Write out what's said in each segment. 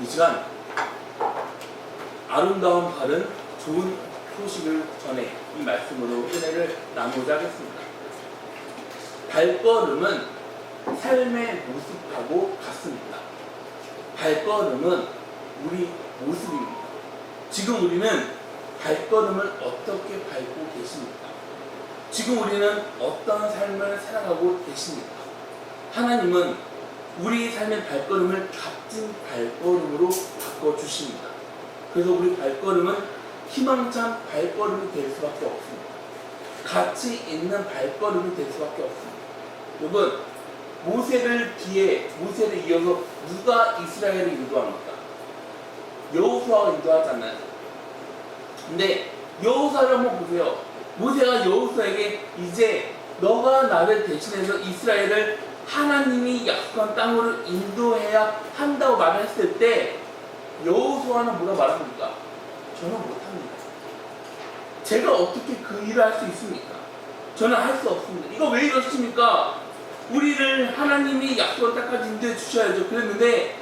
이 시간 아름다운 발은 좋은 소식을 전해 이 말씀으로 은혜를 나누고자 하겠습니다. 발걸음은 삶의 모습하고 같습니다. 발걸음은 우리 모습입니다. 지금 우리는 발걸음을 어떻게 밟고 계십니까? 지금 우리는 어떤 삶을 살아가고 계십니까? 하나님은 우리 삶의 발걸음을 값진 발걸음으로 바꿔주십니다. 그래서 우리 발걸음은 희망찬 발걸음이 될 수밖에 없습니다. 가치 있는 발걸음이 될 수밖에 없습니다. 여러분, 모세를 이어서 누가 이스라엘을 인도합니까? 여호수아가 인도하잖아요. 근데 여호수아를 한번 보세요. 모세가 여호수아에게 이제 너가 나를 대신해서 이스라엘을 하나님이 약속한 땅으로 인도해야 한다고 말했을 때 여호수아는 뭐라 말합니까? 저는 못합니다. 제가 어떻게 그 일을 할 수 있습니까? 저는 할 수 없습니다. 이거 왜 이러십니까? 우리를 하나님이 약속한 땅까지 인도해 주셔야죠. 그랬는데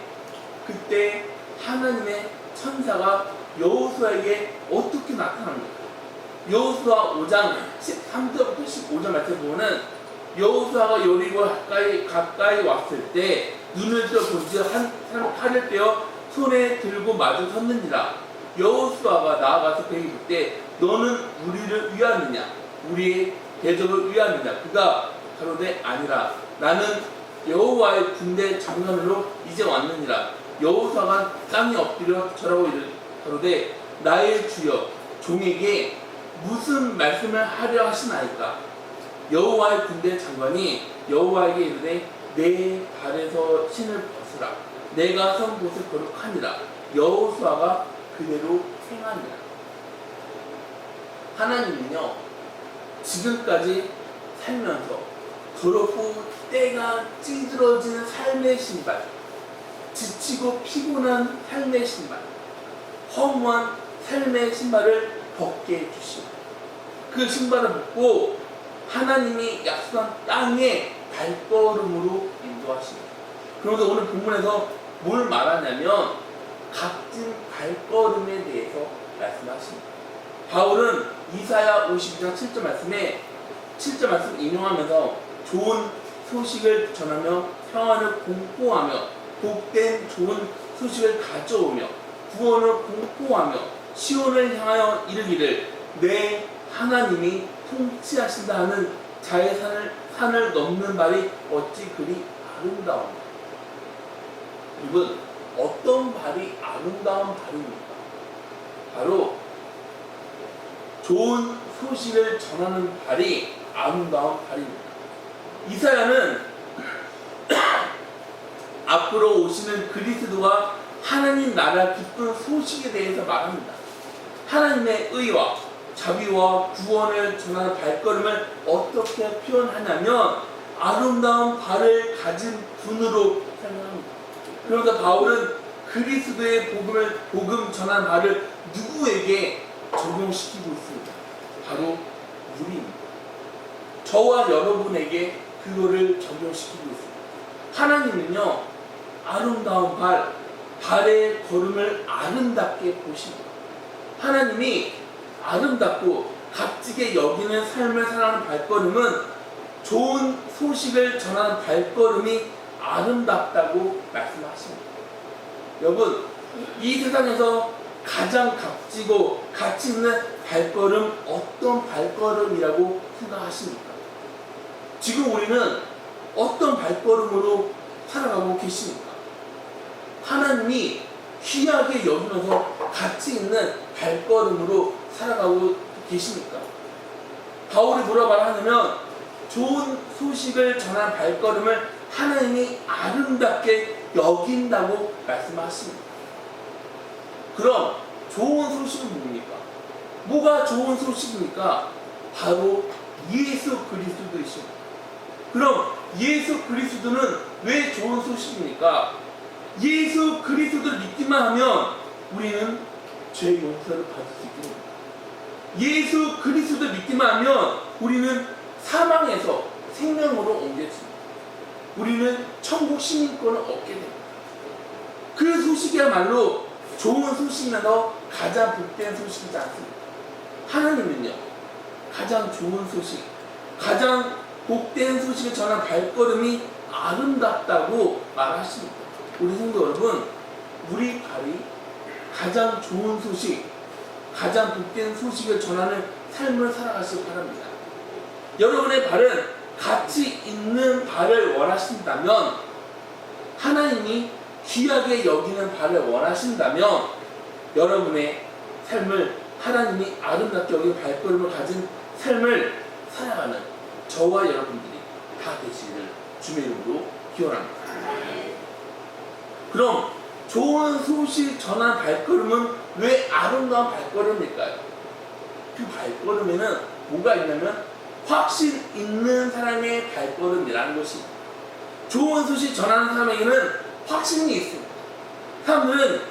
그때 하나님의 천사가 여호수아에게 어떻게 나타납니까? 여호수아 5장 13절부터 15절 말씀 보면은 여호수아가 여리고 가까이 왔을 때 눈을 들어 본즉 한 사람 칼을 떼어 손에 들고 마주 섰느니라. 여호수아가 나아가서 그에게 묻되 너는 우리를 위하느냐 우리의 대적을 위하느냐. 그가 가로되 아니라 나는 여호와의 군대 장관으로 이제 왔느니라. 여호수아가 땅에 엎드려 절하고 가로되 나의 주여 종에게 무슨 말씀을 하려 하시나이까. 여호와의 군대 장관이 여호와에게 이르되 내 발에서 신을 벗으라. 내가 선 곳을 거룩하니라. 여호수아가 그대로 행하니라. 하나님은요, 지금까지 살면서 더럽고 때가 찌들어지는 삶의 신발, 지치고 피곤한 삶의 신발, 허무한 삶의 신발을 벗게 해주시고 그 신발을 벗고 하나님이 약속한 땅에 발걸음으로 인도하십니다. 그런데 오늘 본문에서 뭘 말하냐면 값진 발걸음에 대해서 말씀하십니다. 바울은 이사야 52장 7절 말씀에 7절 말씀 인용하면서 좋은 소식을 전하며 평안을 공포하며 복된 좋은 소식을 가져오며 구원을 공포하며 시온을 향하여 이르기를 내 하나님이 통치하신다 하는 자의 산을 넘는 발이 어찌 그리 아름다운가. 여러분, 어떤 발이 아름다운 발입니까? 바로 좋은 소식을 전하는 발이 아름다운 발입니다. 이사야는 앞으로 오시는 그리스도가 하나님 나라 기쁜 소식에 대해서 말합니다. 하나님의 의와 자비와 구원을 전하는 발걸음을 어떻게 표현하냐면 아름다운 발을 가진 분으로 설명합니다. 그러면서 바울은 그리스도의 복음 전하는 발을 누구에게 적용시키고 있습니다. 바로 우리입니다. 저와 여러분에게 그거를 적용시키고 있습니다. 하나님은요, 아름다운 발의 걸음을 아름답게 보십니다. 하나님이 아름답고 값지게 여기는 삶을 살아가는 발걸음은 좋은 소식을 전하는 발걸음이 아름답다고 말씀하십니다. 여러분, 이 세상에서 가장 값지고 가치 있는 발걸음 어떤 발걸음이라고 생각하십니까? 지금 우리는 어떤 발걸음으로 살아가고 계십니까? 하나님이 귀하게 여기면서 가치 있는 발걸음으로 살아가고 계십니까? 바울이 뭐라 말하냐면 좋은 소식을 전한 발걸음을 하나님이 아름답게 여긴다고 말씀하십니다. 그럼 좋은 소식은 뭡니까? 뭐가 좋은 소식입니까? 바로 예수 그리스도이십니다. 그럼 예수 그리스도는 왜 좋은 소식입니까? 예수 그리스도를 믿기만 하면 우리는 죄 용서를 받을 수 있게 됩니다. 예수 그리스도를 믿기만 하면 우리는 사망에서 생명으로 옮겨집니다. 우리는 천국 시민권을 얻게 됩니다. 그 소식이야말로 좋은 소식이면서 가장 복된 소식이지 않습니까? 하나님은요, 가장 좋은 소식, 가장 복된 소식을 전한 발걸음이 아름답다고 말하십니다. 우리 성도 여러분, 우리 발이 가장 좋은 소식, 가장 복된 소식을 전하는 삶을 살아가시기 바랍니다. 여러분의 발은 가치 있는 발을 원하신다면, 하나님이 귀하게 여기는 발을 원하신다면, 여러분의 삶을 하나님이 아름답게 여기는 발걸음을 가진 삶을 살아가는 저와 여러분들이 다 되시기를 주의 이름으로 기원합니다. 그럼 좋은 소식 전한 발걸음은 왜 아름다운 발걸음일까요? 그 발걸음에는 뭐가 있냐면 확신 있는 사람의 발걸음이라는 것입니다. 좋은 소식 전하는 사람에게는 확신이 있습니다. 사람들은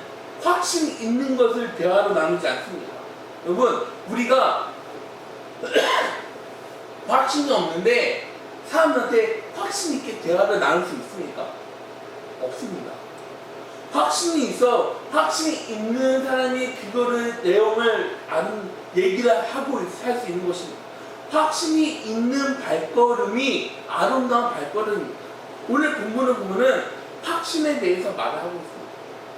확신 있는 것을 대화로 나누지 않습니다. 여러분, 우리가 확신이 없는데 사람들한테 확신 있게 대화를 나눌 수 있습니까? 없습니다. 확신이 있어, 확신이 있는 사람이 그거를 내용을 아는 얘기를 하고 할 수 있는 것입니다. 확신이 있는 발걸음이 아름다운 발걸음입니다. 오늘 본문을 보면은 확신에 대해서 말을 하고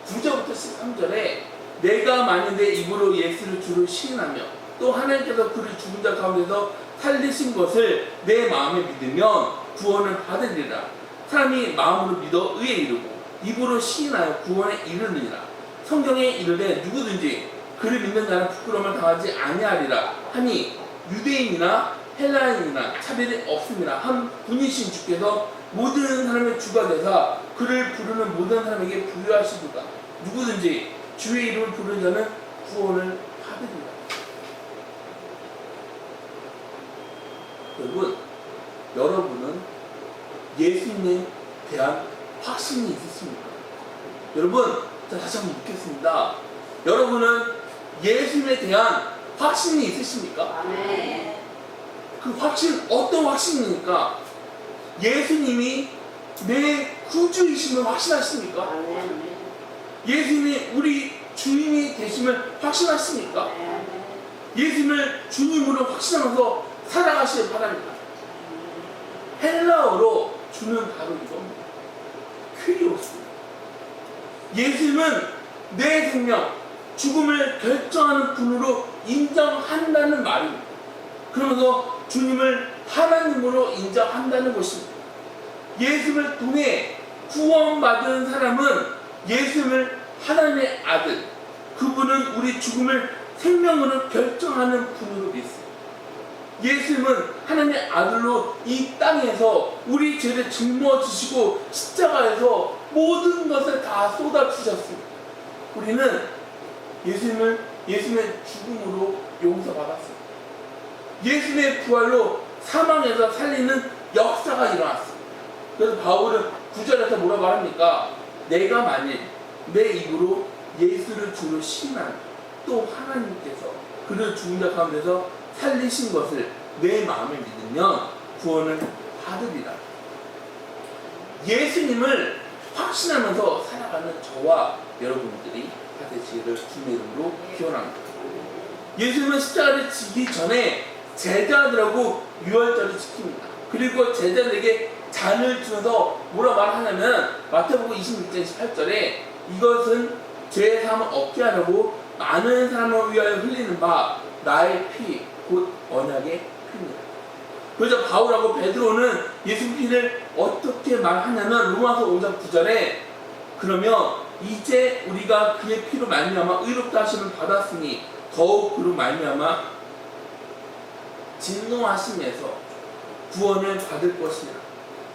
있습니다. 9절부터 13절에 내가 만일 내 입으로 예수를 주로 시인하며 또 하나님께서 그를 죽은 자 가운데서 살리신 것을 내 마음에 믿으면 구원을 받으리라. 사람이 마음으로 믿어 의에 이르고 입으로 시인하여 구원에 이르느니라. 성경에 이르되 누구든지 그를 믿는 자는 부끄러움을 당하지 아니하리라 하니 유대인이나 헬라인이나 차별이 없음이라. 한 분이신 주께서 모든 사람의 주가 되사 그를 부르는 모든 사람에게 부유하시도다. 누구든지 주의 이름을 부르는 자는 구원을 받으리라. 여러분은 예수님에 대한 확신이 있으십니까? 여러분, 다시 한번 묻겠습니다. 여러분은 예수님에 대한 확신이 있으십니까? 네. 그 확신, 어떤 확신입니까? 예수님이 내 구주이심을 확신하십니까? 네. 예수님이 우리 주인이 되심을 확신하십니까? 네. 예수님을 주님으로 확신하면서 살아가시길 바랍니다. 헬라어로 주는 바로 이겁니다. 크리오스. 예수님은 내 생명, 죽음을 결정하는 분으로 인정한다는 말입니다. 그러면서 주님을 하나님으로 인정한다는 것입니다. 예수님을 통해 구원받은 사람은 예수님을 하나님의 아들, 그분은 우리 죽음을 생명으로 결정하는 분으로 믿습니다. 예수님은 하나님의 아들로 이 땅에서 우리 죄를 짊어지시고 십자가에서 모든 것을 다 쏟아주셨습니다. 우리는 예수님의 죽음으로 용서받았습니다. 예수님의 부활로 사망에서 살리는 역사가 일어났습니다. 그래서 바울은 9절에서 뭐라고 말합니까? 내가 만일 내 입으로 예수를 주로 시인하면 또 하나님께서 그를 죽은 자 가운데서 살리신 것을 내 마음에 믿으면 구원을 받으리라. 예수님을 확신하면서 살아가는 저와 여러분들이 다 되시기를 주님의 이름으로 기원합니다. 예수님은 십자가를 지기 전에 제자들하고 유월절을 지킵니다. 그리고 제자들에게 잔을 주면서 뭐라 말하냐면 마태복음 26장 28절에 이것은 죄의 사함을 얻게 하려고 많은 사람을 위하여 흘리는 바 나의 피 곧 언약의 피입니다. 그래서 바울하고 베드로는 예수 피를 어떻게 말하냐면 로마서 5장 9절에 그러면 이제 우리가 그의 피로 말미암아 의롭다 하심을 받았으니 더욱 그로 말미암아 진노하심에서 구원을 받을 것이라.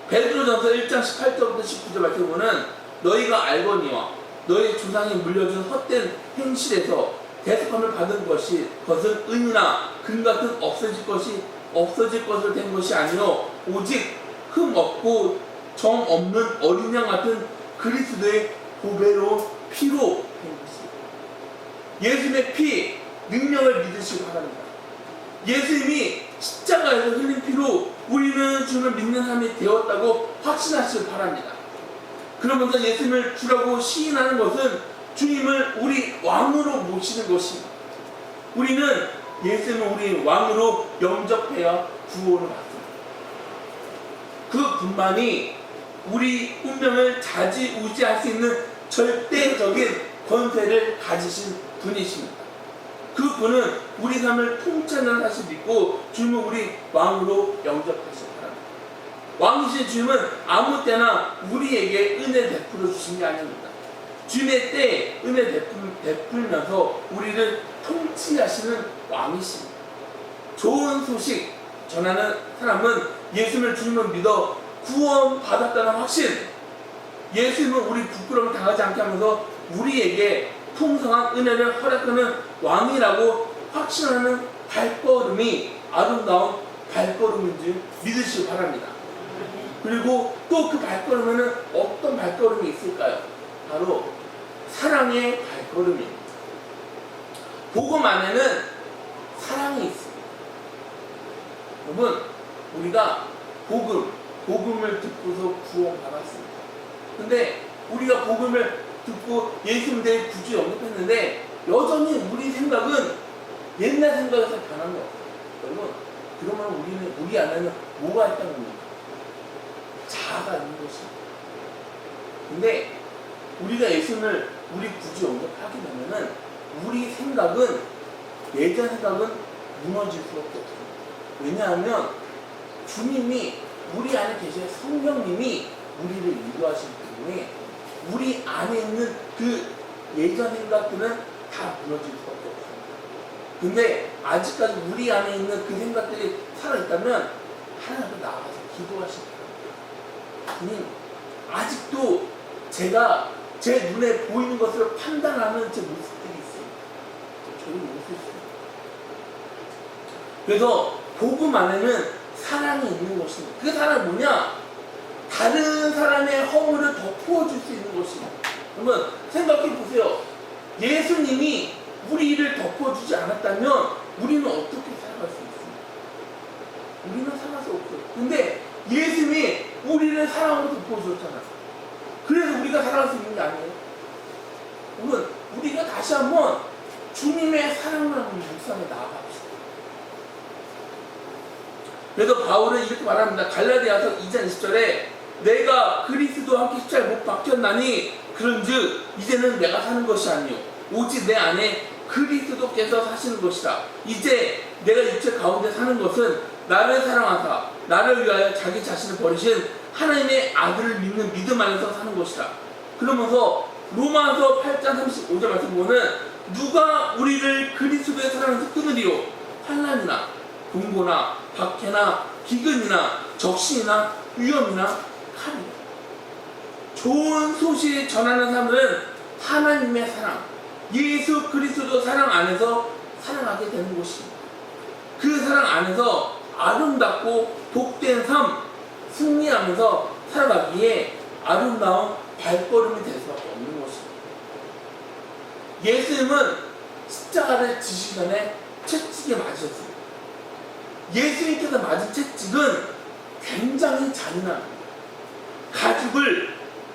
베드로전서 1장 18절부터 19절 말씀보면 너희가 알거니와 너희 조상이 물려준 헛된 행실에서 대속함을 받은 것은 은이나 금 같은 없어질 것을 된 것이 아니요 오직 흠 없고 정 없는 어린 양 같은 그리스도의 보배로 피로 된 것입니다. 예수님의 피 능력을 믿으시기 바랍니다. 예수님이 십자가에서 흘린 피로 우리는 주를 믿는 사람이 되었다고 확신하시길 바랍니다. 그러면서 예수님을 주라고 시인하는 것은 주님을 우리 왕으로 모시는 것입니다. 우리는 예수님을 우리 왕으로 영접해야 구원을 받습니다. 그분만이 우리 운명을 좌지우지할 수 있는 절대적인 권세를 가지신 분이십니다. 그분은 우리 삶을 통찰하는 사실 믿고 주님을 우리 왕으로 영접하신 사람. 왕이신 주님은 아무 때나 우리에게 은혜 베풀어 주신 게 아닙니다. 주님의 때에 은혜 베풀면서 우리를 통치하시는 왕이십니다. 좋은 소식 전하는 사람은 예수님을 주님을 믿어 구원받았다는 확신, 예수님은 우리 부끄러움을 당하지 않게 하면서 우리에게 풍성한 은혜를 허락하는 왕이라고 확신하는 발걸음이 아름다운 발걸음인 줄 믿으시기 바랍니다. 그리고 또 그 발걸음에는 어떤 발걸음이 있을까요? 바로 사랑의 발걸음입니다. 복음 안에는 사랑이 있습니다. 여러분, 우리가 복음을 듣고서 구원받았습니다. 근데 우리가 복음을 듣고 예수님 내 구주 영접했는데 여전히 우리 생각은 옛날 생각에서 변한 거 없어요. 여러분, 그러면 우리 안에는 뭐가 있다는 겁니까? 자아가 있는 것입니다. 근데 우리가 예수님을 우리 구주 영접하게 되면은 우리 생각은 예전 생각은 무너질 수밖에 없어요. 왜냐하면 주님이 우리 안에 계신 성령님이 우리를 인도하시기 때문에 우리 안에 있는 그 예전 생각들은 다 무너질 수밖에 없어요. 근데 아직까지 우리 안에 있는 그 생각들이 살아있다면 하나님 앞에 나가서 기도하시기 바랍니다. 주님, 아직도 제가 제 눈에 보이는 것을 판단하는 제 모습들이 있어요. 저를 못 했어요. 그래서 복음 안에는 사랑이 있는 것입니다. 그 사랑은 뭐냐? 다른 사람의 허물을 덮어줄 수 있는 것입니다. 그러면 생각해 보세요. 예수님이 우리를 덮어주지 않았다면 우리는 어떻게 살아갈 수 있습니까? 우리는 살아갈 수 없어요. 근데 예수님이 우리를 사랑으로 덮어주셨잖아요. 그래서 우리가 살아갈 수 있는 게 아니에요. 그러면 우리가 다시 한번 주님의 사랑을 묵상에 나아갑시다. 그래서 바울은 이렇게 말합니다. 갈라디아서 2장 20절에 내가 그리스도와 함께 십자가에 못 박혔나니 그런즉 이제는 내가 사는 것이 아니요 오직 내 안에 그리스도께서 사시는 것이다. 이제 내가 육체 가운데 사는 것은 나를 사랑하사 나를 위하여 자기 자신을 버리신 하나님의 아들을 믿는 믿음 안에서 사는 것이다. 그러면서 로마서 8장 35절 말씀 보면 누가 우리를 그리스도의 사랑에서 끊으리요? 환난이나 공고나 박해나 기근이나 적신이나 위험이나 칼이다. 좋은 소식 전하는 사람들은 하나님의 사랑, 예수 그리스도 사랑 안에서 살아가게 되는 것입니다. 그 사랑 안에서 아름답고 복된 삶, 승리하면서 살아가기에 아름다운 발걸음이 될 수밖에 없는 것입니다. 예수님은 십자가를 지시기 전에 채찍에 맞으셨습니다. 예수님께서 맞은 채찍은 굉장히 잔인합니다. 가죽을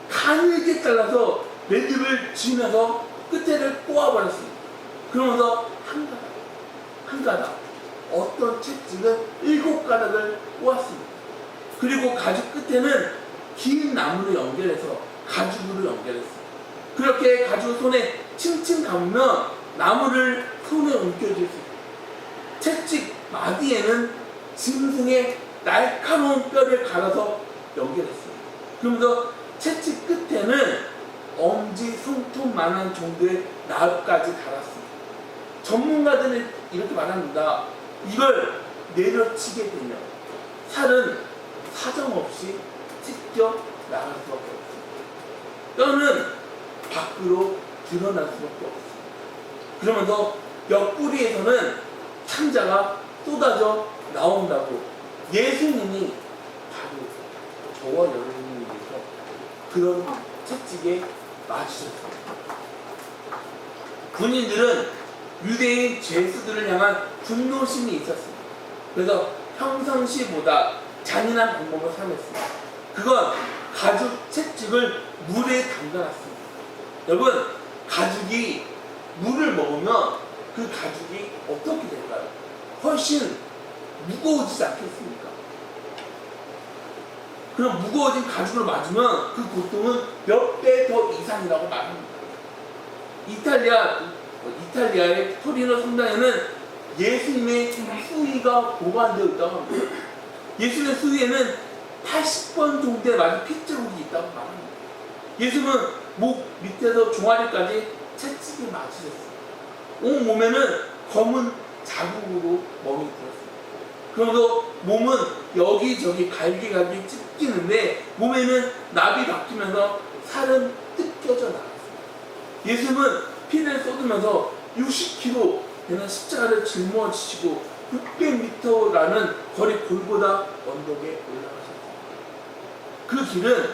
가늘게 잘라서 매듭을 지으면서 끝에를 꼬아버렸습니다. 그러면서 한 가닥 어떤 채찍은 7가닥을 꼬았습니다. 그리고 가죽 끝에는 긴 나무를 연결해서 가죽으로 연결했습니다. 그렇게 가죽을 손에 칭칭 감으면 나무를 손에 움켜쥘 수 있습니다. 채찍 마디에는 짐승의 날카로운 뼈를 갈아서 연결했습니다. 그러면서 채찍 끝에는 엄지 손톱만한 정도의 나루까지 달았습니다. 전문가들은 이렇게 말합니다. 이걸 내려치게 되면 살은 사정없이 찢겨 나갈 수밖에 없습니다. 뼈는 밖으로 드러날 수밖에 없습니다. 그러면서 옆구리에서는 창자가 쏟아져 나온다고 예수님이 바로 저와 여러분을 위해서 그런 채찍에 맞으셨습니다. 군인들은 유대인 죄수들을 향한 분노심이 있었습니다. 그래서 평상시보다 잔인한 방법을 사용했습니다. 그건 가죽 채찍을 물에 담가놨습니다. 여러분, 가죽이 물을 먹으면 그 가죽이 어떻게 될까요? 훨씬 무거워지지 않겠습니까? 그럼 무거워진 가죽을 맞으면 그 고통은 몇 배 더 이상이라고 말합니다. 이탈리아의 토리노 성당에는 예수님의 수의가 보관되어 있다고 합니다. 예수님의 수의에는 80번 정도에 맞은 핏자국이 있다고 말합니다. 예수님은 목 밑에서 종아리까지 채찍이 맞으셨어요. 온 몸에는 검은 자국으로 멍이 들었습니다. 그러면서 몸은 여기저기 갈기갈기 찢기는데 몸에는 납이 박히면서 살은 뜯겨져 나갔습니다. 예수님은 피를 쏟으면서 60km 되는 십자가를 짊어지시고 600m라는 거리 골고다 언덕에 올라가셨습니다. 그 길은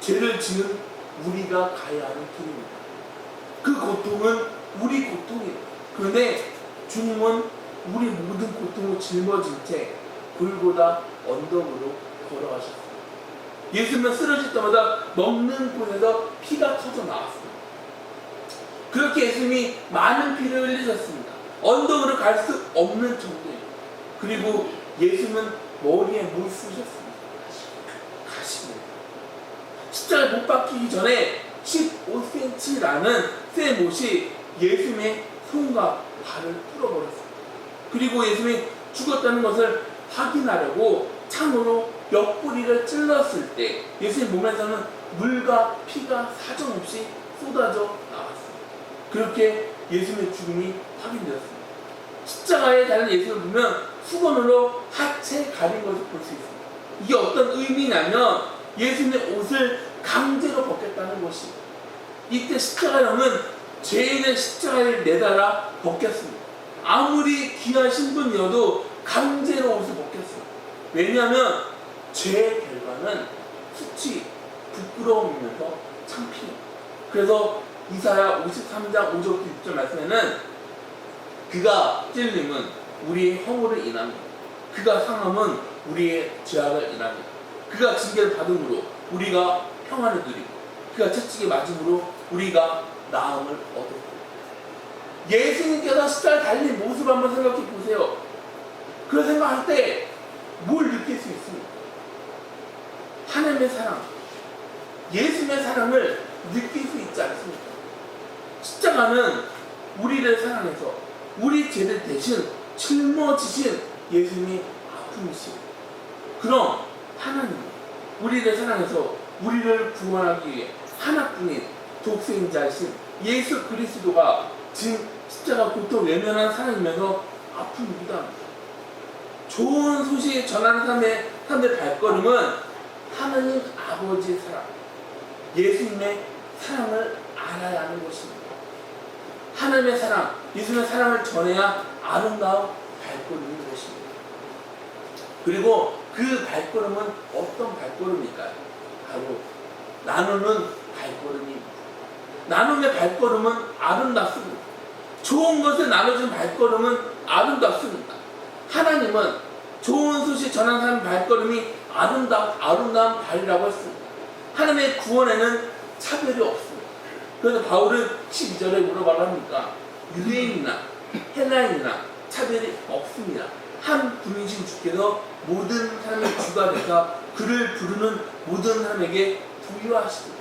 죄를 지은 우리가 가야 하는 길입니다. 그 고통은 우리 고통이에요. 그런데 주님은 우리 모든 고통을 짊어진 채 골고다 언덕으로 걸어가셨습니다. 예수님은 쓰러질 때마다 먹는 곳에서 피가 터져 나왔습니다. 그렇게 예수님이 많은 피를 흘리셨습니다. 언덕으로 갈 수 없는 정도예요. 그리고 예수님은 머리에 물 쓰셨습니다. 가시입니다. 십자가에 못 박히기 전에 15cm라는 쇠 못이 예수님의 손과 발을 뚫어버렸습니다. 그리고 예수님이 죽었다는 것을 확인하려고 창으로 옆구리를 찔렀을 때 예수님 몸에서는 물과 피가 사정없이 쏟아져 나왔습니다. 그렇게 예수님의 죽음이 확인되었습니다. 십자가에 달린 예수를 보면 수건으로 하체 가린 것을 볼 수 있습니다. 이게 어떤 의미냐면 예수님의 옷을 강제로 벗겼다는 것입니다. 이때 십자가형은 죄인의 십자가를 내달아 벗겼습니다. 아무리 귀한 신분이어도 강제로 옷을 벗겼습니다. 왜냐하면 죄의 결과는 수치, 부끄러움이면서 창피해요. 그래서 이사야 53장 5절부터 6절 말씀에는 그가 찔림은 우리의 허물을 인합니다. 그가 상함은 우리의 죄악을 인합니다. 그가 징계를 받음으로 우리가 평안을 누리고 그가 채찍에 맞음으로 우리가 나음을 얻었고. 예수님께서 십자가에 달린 모습을 한번 생각해 보세요. 그런 생각할 때 뭘 느낄 수 있습니까? 하나님의 사랑, 예수님의 사랑을 느낄 수 있지 않습니까? 십자가는 우리를 사랑해서 우리 죄를 대신 짊어지신 예수님의 아픔이시고, 그럼 하나님은 우리를 사랑해서 우리를 구원하기 위해 하나뿐인 독생자이신 예수 그리스도가 지금 십자가 고통 외면한 사랑이면서 아픔이기도 합니다. 좋은 소식 전하는 사람의 발걸음은 하나님 아버지의 사랑, 예수님의 사랑을 알아야 하는 것입니다. 하나님의 사랑, 예수님의 사랑을 전해야 아름다운 발걸음인 것입니다. 그리고 그 발걸음은 어떤 발걸음일까요? 바로 나누는 발걸음입니다. 나눔의 발걸음은 아름답습니다. 좋은 것을 나눠주는 발걸음은 아름답습니다. 하나님은 좋은 소식 전하는 사람의 발걸음이 아름다운 발이라고 했습니다. 하나님의 구원에는 차별이 없습니다. 그래서 바울은 12절에 뭐라고 합니까? 유대인이나 헬라인이나 차별이 없습니다. 한 분이신 주께서 모든 사람의 주가 되사 그를 부르는 모든 사람에게 부유하시고,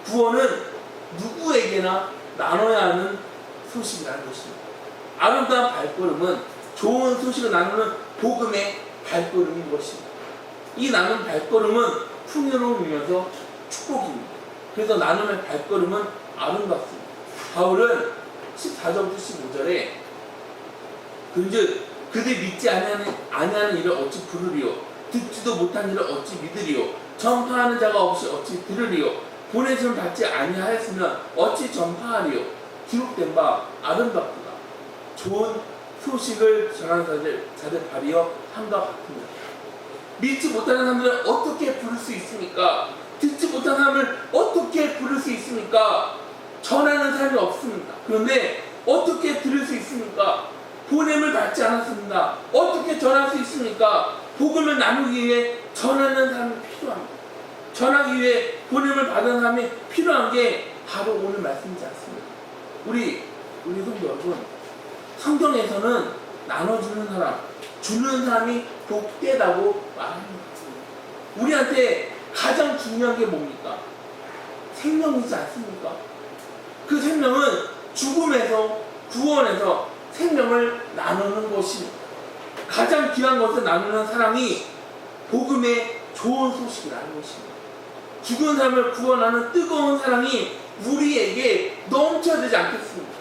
구원은 누구에게나 나눠야 하는 소식이라는 것입니다. 아름다운 발걸음은 좋은 소식을 나누는 복음의 발걸음인 것입니다. 이 나눔 발걸음은 풍요로움이면서 축복입니다. 그래서 나눔의 발걸음은 아름답습니다. 바울은 14절부터 15절에 그런즉 그들 믿지 아니하는 일을 어찌 부르리요, 듣지도 못한 일을 어찌 믿으리요, 전파하는 자가 없이 어찌 들으리요, 보내심을 받지 아니하였으면 어찌 전파하리요. 기록된 바 아름답도다. 좋은 소식을 전하는 자들 발이여 함과 같습니다. 믿지 못하는 사람들은 어떻게 부를 수 있습니까? 듣지 못하는 사람을 어떻게 부를 수 있습니까? 전하는 사람이 없습니다. 그런데 어떻게 들을 수 있습니까? 보냄을 받지 않았습니다. 어떻게 전할 수 있습니까? 복음을 나누기 위해 전하는 사람이 필요합니다. 전하기 위해 보냄을 받은 사람이 필요한 게 바로 오늘 말씀이지 않습니까? 우리 성도 여러분, 성경에서는 나눠주는 사람, 주는 사람이 복되다고 말합니다. 우리한테 가장 중요한 게 뭡니까? 생명이지 않습니까? 그 생명은 죽음에서 구원에서 생명을 나누는 것입니다. 가장 귀한 것을 나누는 사랑이 복음의 좋은 소식이라는 것입니다. 죽은 사람을 구원하는 뜨거운 사랑이 우리에게 넘쳐야 되지 않겠습니까?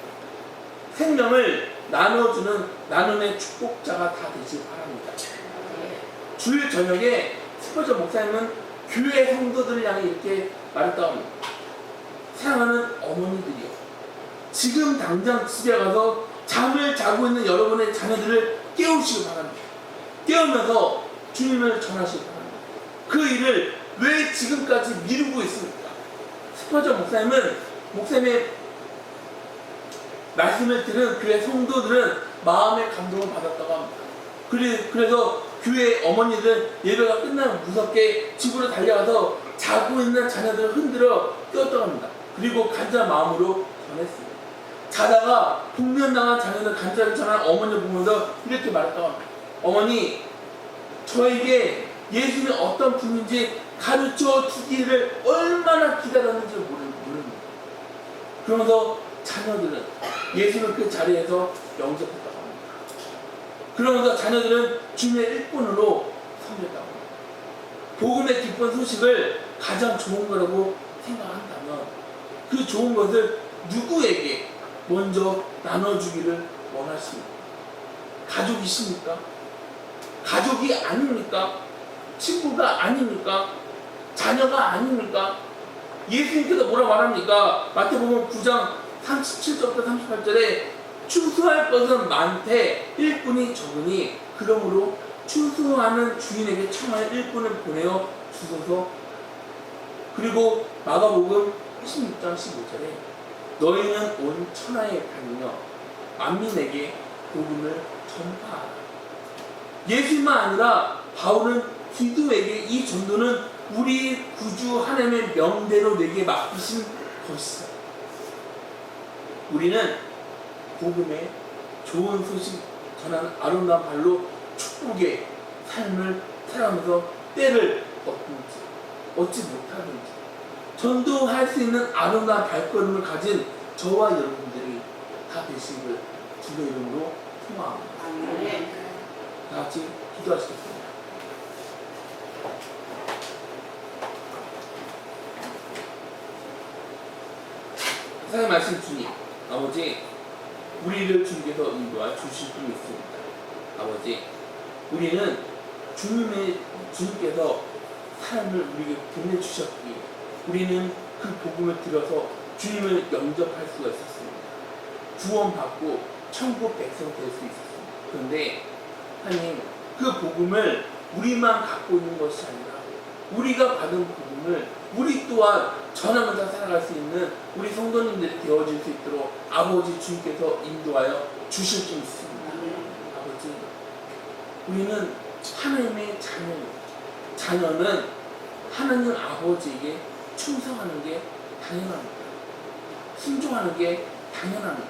생명을 나눠주는 나눔의 축복자가 다 되길 바랍니다. 주일 저녁에 스퍼전 목사님은 교회 성도들을 향해 이렇게 말했다고 합니다. 사랑하는 어머니들이요, 지금 당장 집에 가서 잠을 자고 있는 여러분의 자녀들을 깨우시기 바랍니다. 깨우면서 주님을 전하시기 바랍니다. 그 일을 왜 지금까지 미루고 있습니까? 스퍼전 목사님의 말씀을 들은 교회 성도들은 마음의 감동을 받았다고 합니다. 그래서 교회 어머니들 예배가 끝나면 무섭게 집으로 달려가서 자고 있는 자녀들을 흔들어 깨웠다고 합니다. 그리고 간절한 마음으로 전했습니다. 자다가 복면당한 자녀들 간절히 전한 어머니를 보면서 이렇게 말했다고 합니다. 어머니, 저에게 예수님이 어떤 분인지 가르쳐 주기를 얼마나 기다렸는지 모릅니다. 그러면서 자녀들은 예수님을 그 자리에서 영접했다고 합니다. 그러면서 자녀들은 주님의 일꾼으로 섬겼다고 합니다. 복음의 기쁜 소식을 가장 좋은 거라고 생각한다면 그 좋은 것을 누구에게 먼저 나눠주기를 원하십니까? 가족이십니까? 가족이 아닙니까? 친구가 아닙니까? 자녀가 아닙니까? 예수님께서 뭐라 말합니까? 마태복음 9장 37절부터 38절에 추수할 것은 많되 일꾼이 적으니 그러므로 추수하는 주인에게 청하여 일꾼을 보내어 주소서. 그리고 마가복음 16장 15절에 너희는 온 천하에 다니며 만민에게 복음을 전파하라. 예수만 아니라 바울은 기도에게 이 전도는 우리 구주 하나님의 명대로 내게 맡기신 것이다. 우리는 복음의 좋은 소식 전하는 아름다운 발로 축복의 삶을 살아가면서 때를 얻지 못하든지 전도할 수 있는 아름다운 발걸음을 가진 저와 여러분들이 다 되시기를 주의 이름으로 소망합니다. 다 같이 기도하시겠습니다. 세상의 말씀 주님, 아버지, 우리를 주님께서 인도하 주실 분이 있습니다. 아버지, 우리는 주님께서 사람을 우리에게 보내주셨기에 우리는 그 복음을 들어서 주님을 영접할 수가 있었습니다. 구원받고 천국 백성 될 수 있었습니다. 그런데 하나님, 그 복음을 우리만 갖고 있는 것이 아니라 우리가 받은 복음을 우리 또한 전하면서 살아갈 수 있는 우리 성도님들이 되어질 수 있도록 아버지 주님께서 인도하여 주실 줄 믿습니다. 아버지, 우리는 하나님의 자녀입니다. 자녀는 하나님 아버지에게 충성하는 게 당연합니다. 순종하는 게 당연합니다.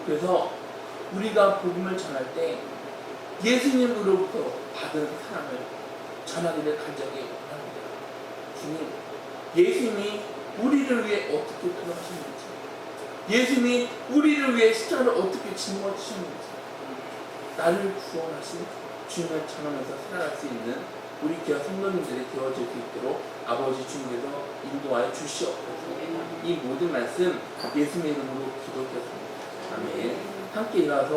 그래서 우리가 복음을 전할 때 예수님으로부터 받은 사랑을 전하기를 간절히 원합니다. 주님, 예수님이 우리를 위해 어떻게 돌아가셨는지, 예수님이 우리를 위해 십자가를 어떻게 짊어지셨는지, 나를 구원하신 주님을 전하면서 살아갈 수 있는 우리 귀한 성도님들이 되어질 수 있도록 아버지 주님께서 인도하여 주시옵소서. 이 모든 말씀 예수님의 이름으로 기도드렸습니다. 아멘. 함께 일어나서